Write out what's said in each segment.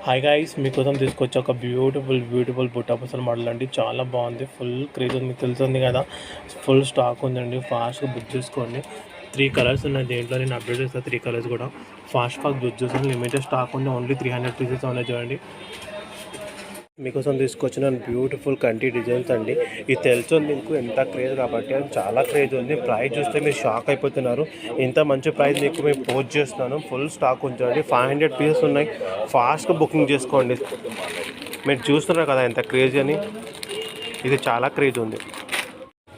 Hi guys, మీకోసం తీసుకొచ్చి ఒక బ్యూటిఫుల్ బుట్ట పసలు మోడల్ అండి. చాలా బాగుంది, ఫుల్ క్రేజ్ ఉంది, మీకు తెలుస్తుంది కదా. ఫుల్ స్టాక్ ఉందండి, ఫాస్ట్గా బుక్ చేసుకోండి. 3 కలర్స్ ఉన్నాయి దేంట్లో, నేను అప్డేట్ చేస్తాను. 3 కలర్స్ కూడా ఫాస్ట్ బుక్ చేసుకోండి. లిమిటెడ్ స్టాక్ ఉంది, ఓన్లీ 300 పీసెస్ ఉన్నాయి. చూడండి, మీకోసం తీసుకొచ్చిన బ్యూటిఫుల్ కంటి డిజైన్స్ అండి. ఇది తెలుస్తుంది మీకు ఎంత క్రేజ్ కాబట్టి, అది చాలా క్రేజ్ ఉంది. ప్రైస్ చూస్తే మీరు షాక్ అయిపోతున్నారు. ఇంత మంచి ప్రైస్ మీకు మేము పోస్ట్ చేస్తున్నాను. ఫుల్ స్టాక్ ఉంచండి, 500 పీసెస్ ఉన్నాయి. ఫాస్ట్గా బుకింగ్ చేసుకోండి. మీరు చూస్తున్నారు కదా ఎంత క్రేజ్ అని, ఇది చాలా క్రేజ్ ఉంది.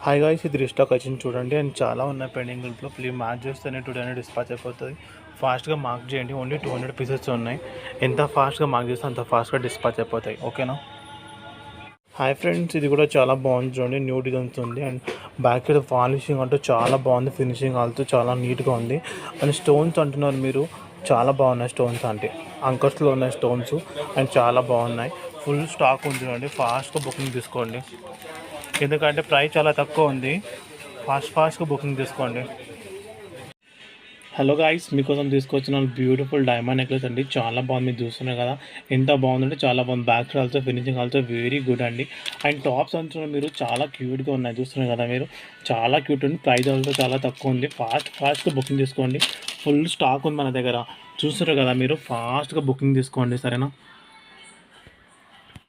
హాయ్ గాయ్స్, ఇది రీస్టాక్ వచ్చింది చూడండి. అండ్ చాలా ఉన్నాయి పెండింగ్ గ్రూప్లో. ప్లీజ్ మార్క్ చేస్తేనే 200 డిస్పాచ్ అయిపోతుంది. ఫాస్ట్గా మార్క్ చేయండి, ఓన్లీ 200 పీసెస్ ఉన్నాయి. ఎంత ఫాస్ట్గా మార్క్ చేస్తే అంత ఫాస్ట్గా డిస్పాచ్ అయిపోతాయి, ఓకేనా. హాయ్ ఫ్రెండ్స్, ఇది కూడా చాలా బాగుంది చూడండి. న్యూ డిజైన్స్ ఉంది అండ్ బ్యాక్ సైడ్ పాలిషింగ్ అంటూ చాలా బాగుంది. ఫినిషింగ్ ఆల్తో చాలా నీట్గా ఉంది. అండ్ స్టోన్స్ అంటున్నారు మీరు, చాలా బాగున్నాయి స్టోన్స్. అంటే అంకర్స్లో ఉన్నాయి స్టోన్స్ అండ్ చాలా బాగున్నాయి. ఫుల్ స్టాక్ ఉంది చూడండి, ఫాస్ట్గా బుకింగ్ తీసుకోండి. ఎందుకంటే ప్రైస్ చాలా తక్కువ ఉంది. ఫాస్ట్గా బుకింగ్ తీసుకోండి. హలో గాయ్స్, మీకోసం తీసుకొచ్చిన బ్యూటిఫుల్ డైమండ్ నెక్లెస్ అండి. చాలా బాగుంది, మీరు చూస్తున్నారు కదా ఎంత బాగుందంటే చాలా బాగుంది. Back side also finishing also very good అండి. అండ్ టాప్స్ అంటున్నారు మీరు, చాలా క్యూట్గా ఉన్నాయి. చూస్తున్నారు కదా మీరు, చాలా క్యూట్ ఉంది. ప్రైస్ ఆల్సో చాలా తక్కువ ఉంది. ఫాస్ట్గా బుకింగ్ తీసుకోండి. ఫుల్ స్టాక్ ఉంది మన దగ్గర. చూస్తున్నారు కదా మీరు, ఫాస్ట్గా బుకింగ్ తీసుకోండి, సరేనా.